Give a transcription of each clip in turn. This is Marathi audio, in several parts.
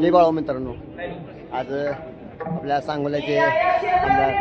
जय बाळा मित्रांनो, आज आपल्या सांगोल्याचे आमदार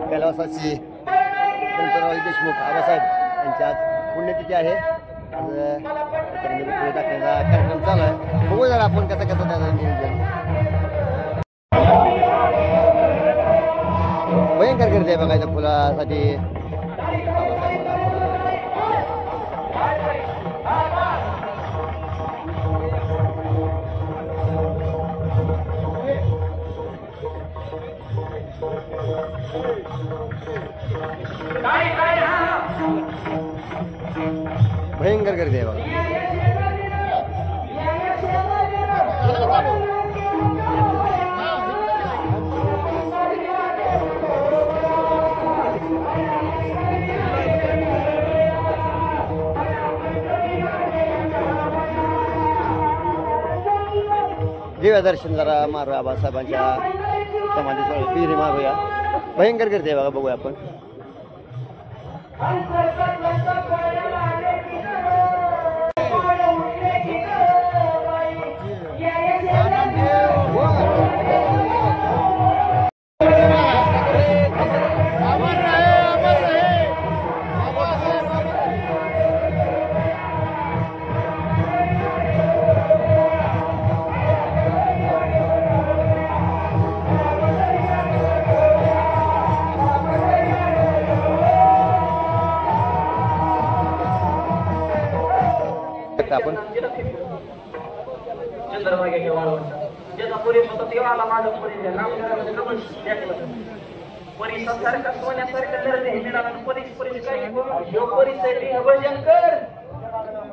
कैलासाची शंकरराव देशमुख आबासाहेब यांची आज पुण्यतिथी आहे। आज पुढे टाकण्याचा कार्यक्रम चालू आहे। बघू जरा आपण कसं त्याचं नियोजन भयंकर करते बघायचं फुलासाठी। भयंकर करते बघा। दिव्या दर्शन जरा मारूया आबासाहेबांच्या समाधीजवळ पिरी मारूया। भयंकर करते बघा, बघूया आपण। आपण चंद्रभागेच्या वाळवंट ज्याचा पुरी होता तेव्हा माझं पुरी परिसारखा सोन्यासारखं निर्णय मिळाला। परीस काय परिस्थिती भजन कर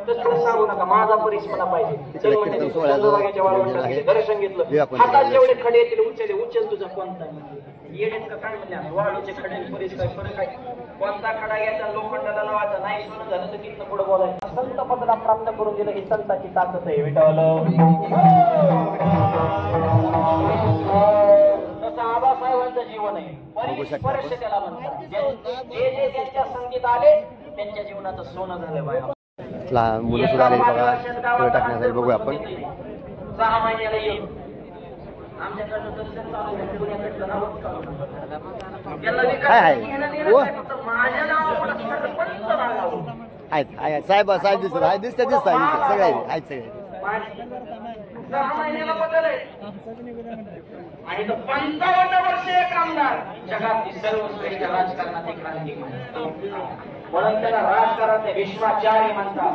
तसं सांगू नका, माझा परीस मला पाहिजे। चंद्रभागेच्या वाळवंटाचे दर्शन घेतलं, हातात जेवढे खडे येतील उचल तुझा कोणता येण्यात का काय म्हणले वाळूचे खडे परीस काय फरक आहे? कोणता खडा घ्यायचा लोखंडाला लावायचा नाही, सोनं झालं तर तिथं पुढे बोलायचं। संत पदला प्राप्त करून दिलं ही संताची ताकद आहे। विठ्ठल तसं आबासाहेबांचं जीवन आहे। परिस्पर्श त्याला म्हणतात। जे त्यांच्या संगीत आले त्यांच्या जीवनाचं सोनं झालं बाया। मुलं सुद्धा आले बघा, टाकण्यासाठी बघूया आपण। 6 महिन्याला येईल आमच्याकडनं दर्शन चालू आहे। पुण्याकडलं नाव माझ्या नावाला सरपंच नाव आहेत साहेब दिसतात सगळे आहेत सगळे। 6 महिन्याला बदलले आणि 55 वर्ष एक आमदार जगातील सर्वश्रेष्ठ राजकारणात एक क्रांतिक म्हणून त्याला राजकारणाचे विश्वाचार्य म्हणतात।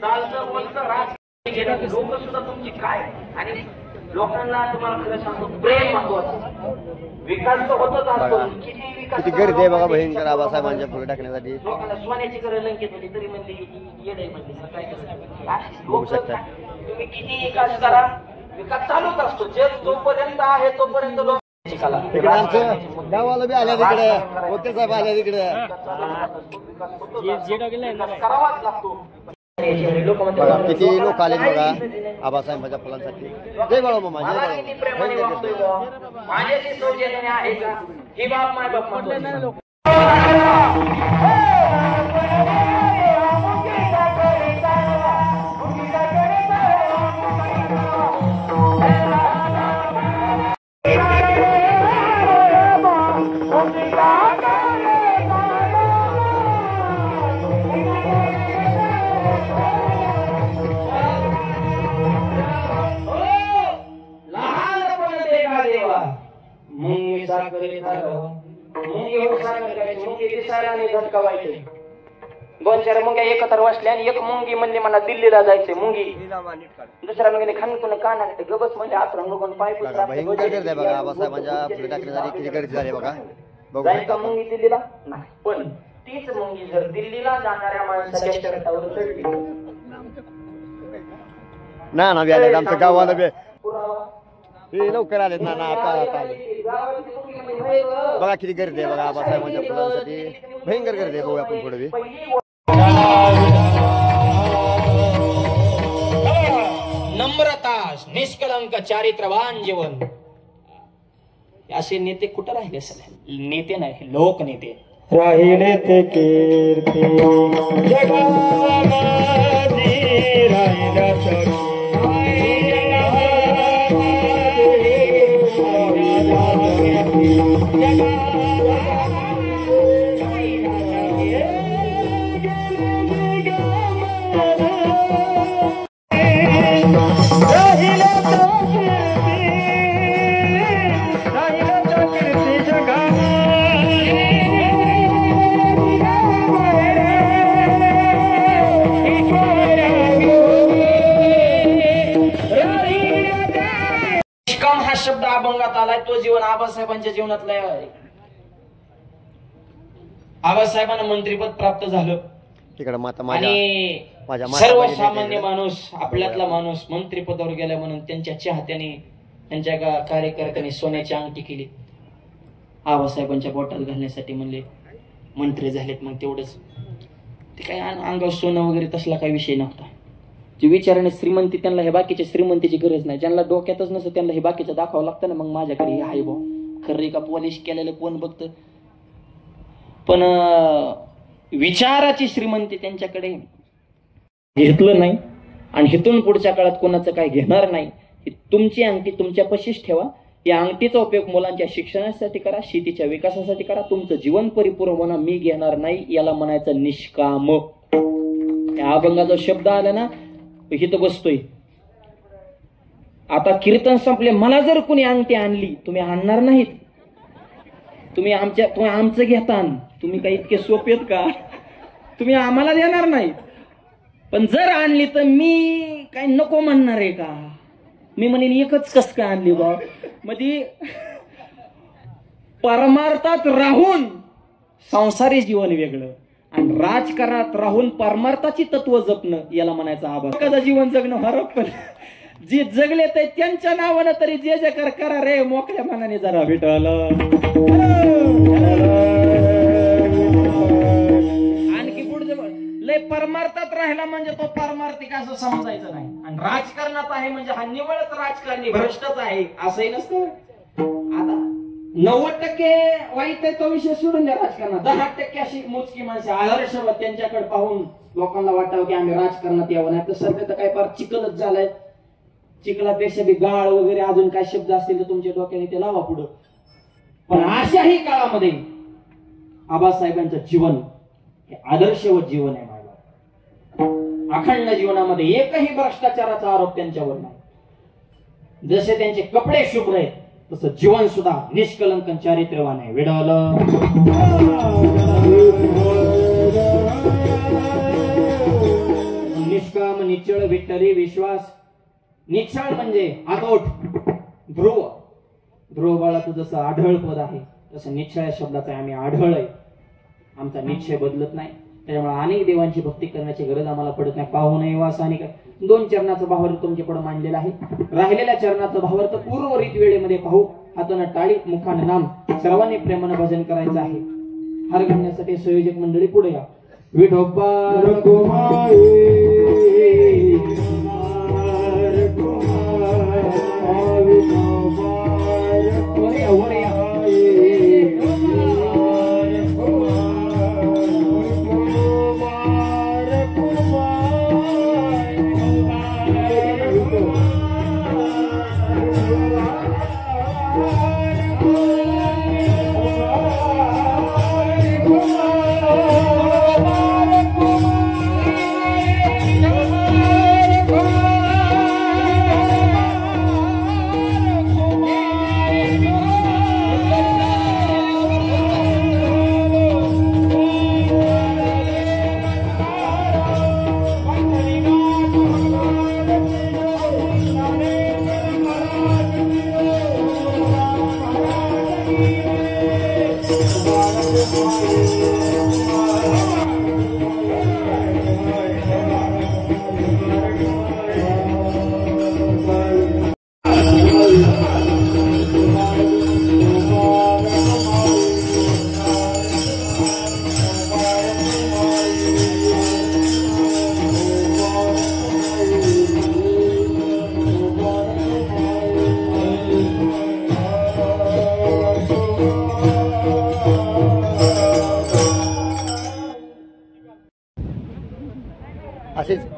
चालतं बोलतं राजकारण लोक सुद्धा तुमची काय आणि लोकांना तुम्हाला खरं सांगतो प्रेम महत्वाचं, विकास तर होतच असतो। किती विकास किती गर्दी आहे बघा भयंकर आबासाहेबांच्या पुढे टाकण्यासाठी। लोकांना सोन्याची गरज लंकेत होती तरी म्हणते येडे म्हणते काय बघू शकता। तुम्ही किती विकास करा, विकास चालूच असतो। जे जोपर्यंत आहे तोपर्यंत लोक गावाला बी आल्या तिकडे, ओके साहेब आल्या तिकडे करावाच लागतो। किती लोक आले बघा आबासाहेबांच्या फुलांसाठी। जय बाळा मामा, जय बाळा। माझ्याशी सौजन्य आहे का ही बाप माय बाप म्हणतो। दोन चार मुंग्या एकत्र बसल्या आणि एक मुंगी म्हणली मला दिल्लीला जायचंय। मुंगी दुसऱ्या मुंगीने खानकुन काना गबस म्हणजे आतरून नुकून पाय बघा आबासाहेबांच्या पुढे टाकण्यासाठी किती गर्दी झाली बघा। जायचं मुंगी दिल्लीला नाही, पण तीच मुंगी जर दिल्लीला जाणाऱ्या माणसाच्या शर्टावर चढली ना बी आले आमचं गावाला बी लवकर आलेत ना आता आले बघा किती गर्दी आहे बघा आबासाहेबांच्या फुलांसाठी। भयंकर गर्दी आहे बघू आपण पुढे बी। नम्रता निष्कलंक चारित्रवान जीवन असे नेते कुठं राहिले असेल? नेते नाही, लोकनेते राहिले ते कीर्ती जगामध्ये राहिले शब्द अभंगात आलाय तो जीवन आबासाहेबांच्या जीवनातला आहे. आबासाहेबांना मंत्रीपद प्राप्त झालं तिकडे माता आणि सर्वसामान्य माणूस आपल्यातला माणूस मंत्रीपदावर गेला म्हणून त्यांच्या चाहत्याने त्यांच्या कार्यकर्त्यांनी सोन्याची अंगठी केली आबासाहेबांच्या बोटात घालण्यासाठी. म्हणले मंत्री झालेत मग तेवढंच. ते काय अंगावर सोनं वगैरे तसला काही विषय नव्हता. जे विचाराने श्रीमंती त्यांना हे बाकीच्या श्रीमंतीची गरज नाही. ज्यांना डोक्यातच नसतं त्यांना हे बाकीचं दाखवावं लागतं ना. मग माझ्याकडे हे आहे भाऊ खरं का पॉलिश केलेलं कोण बघतं. पण विचाराची श्रीमंती त्यांच्याकडे घेतलं नाही आणि हिथून पुढच्या काळात कोणाचं काय घेणार नाही. तुमची अंगठी तुमच्या पशीच ठेवा. या अंगठीचा उपयोग मुलांच्या शिक्षणासाठी करा, शेतीच्या विकासासाठी करा. तुमचं जीवन परिपूर्ण होणं मी घेणार नाही याला म्हणायचं निष्काम. या अभंगाचा शब्द आला ना इथं बसतोय. आता कीर्तन संपले मला जर कुणी अंगठी आणली तुम्ही आणणार नाहीत. तुम्ही आमचं घेता. तुम्ही काही इतके सोपे आहेत का? तुम्ही आम्हाला देणार नाही. पण जर आणली तर मी काही नको म्हणणार आहे का? मी म्हणेन एकच कस काय आणली बा. म्हणजे परमार्थात राहून संसारी जीवन वेगळं आणि राजकारणात राहून परमार्थाची तत्व जपणं याला म्हणायचं आभार. एखादं जीवन जगणं हरप. पण जे जगले ते त्यांच्या नावानं तरी जे जे करा रे मोकळ्या मनाने जरा भेटल. आणखी पुढे लय परमार्थात राहिला म्हणजे तो पारमार्थिक असं समजायचं नाही. आणि राजकारणात आहे म्हणजे हा निवळच राजकारणी भ्रष्टच आहे असंही नसतं. आता 90% वाईट आहे तो विषय सोडून द्या. राजकारणात 10% अशी मोजकी माणसे आदर्शवत त्यांच्याकडे पाहून लोकांना वाटावं की आम्ही राजकारणात यावं. नाही तर सध्या तर काय फार चिखलच झालाय. चिखलापेक्षा बी गाळ वगैरे अजून काय शब्द असतील तर तुमच्या डोक्याने ते लावा पुढं. पण अशाही काळामध्ये आबासाहेबांचं जीवन हे आदर्शवत जीवन आहे. माझा अखंड जीवनामध्ये एकही भ्रष्टाचाराचा आरोप त्यांच्यावर नाही. जसे त्यांचे कपडे शुभ्र आहेत तसं जीवन सुद्धा निष्कलंक चारित्र्यवान आहे. विडावलं निष्काम निश्चळ विठ्ठली विश्वास. निश्चळ म्हणजे अतोट. ध्रुव बाळाचं जसं आढळ पद आहे तसं निश्चळ या शब्दाचा आम्ही आढळ आहे. आमचा निश्चय बदलत नाही. त्याच्यामुळे अनेक देवांची भक्ती करण्याची गरज आम्हाला पडत नाही. पाहू नये वास आणि काय 2 चरणाचं भावार्थ तुमच्या पुढे मांडलेलं आहे. राहिलेल्या चरणाचं भावार्थ पूर्वरीत वेळेमध्ये पाहू. हातानं टाळी मुखानं नाम सर्वांनी प्रेमानं भजन करायचं आहे. हार घालण्यासाठी संयोजक मंडळी पुढे या. विठोबा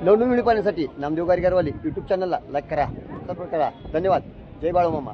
नवनवीन पाहण्यासाठी नामदेव गारगारवाली यूट्यूब चॅनलला लाईक करा, सबस्क्राईब करा. धन्यवाद. जय बाळूमामा.